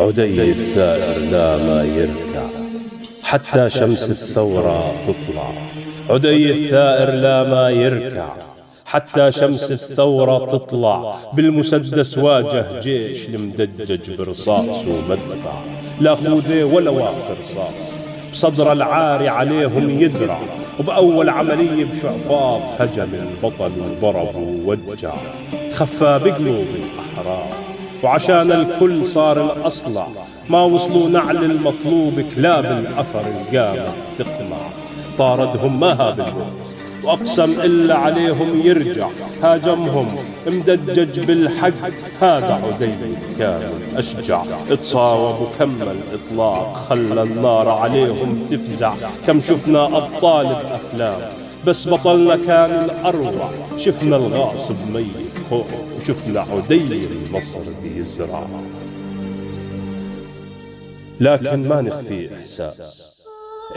عدي الثائر لا ما يركع حتى شمس الثورة تطلع. عدي الثائر لا ما يركع حتى شمس الثورة تطلع. بالمسدس واجه جيش المدجج برصاص ومدفع، لا خوذة ولا واقي رصاص، بصدر العاري عليهم يدرع. وبأول عملية بشعفاط هجم البطل وضرب ووجع. تخفى بقلوب الأحرار وعشان الكل صار الأصلع. ما وصلوا نعل المطلوب كلاب الأثر القامة تقمع. طاردهم ما هاب الوقت وأقسم إلا عليهم يرجع. هاجمهم مدجج بالحق هذا عدي كامل أشجع. اتصاوب وكمل إطلاق خلى النار عليهم تفزع. كم شفنا أبطال بأفلام بس بطلنا كان الأروع. شفنا الغاصب ميت خوف وشفنا عدي النصر بيزرع. لكن ما نخفي إحساس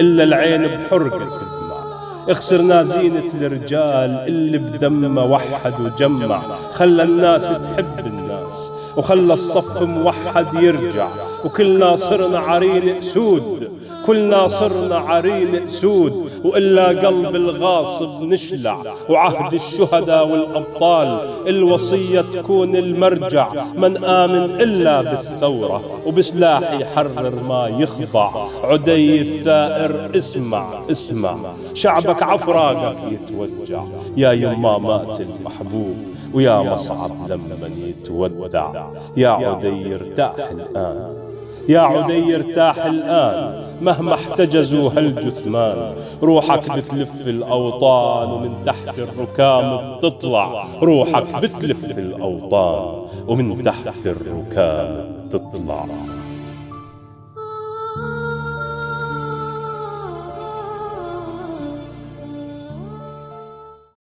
إلا العين بحرقة الدماء. خسرنا زينة الرجال اللي بدمه وحد وجمع. خلى الناس تحب الناس وخلى الصف موحد يرجع. وكلنا صرنا عرين أسود، كلنا صرنا عرين أسود. وإلا قلب الغاصب نشلع. وعهد الشهداء والأبطال الوصية تكون المرجع. من آمن إلا بالثورة وبسلاح يحرر ما يخضع. عدي الثائر اسمع اسمع، شعبك عفراقك يتوجع. يا يما مات المحبوب ويا مصعب لمن يتودع. يا عدي ارتاح الآن، يا عدي ارتاح الآن. مهما احتجزوا هالجثمان روحك بتلف الأوطان ومن تحت الركام بتطلع. روحك بتلف الأوطان ومن تحت الركام بتطلع.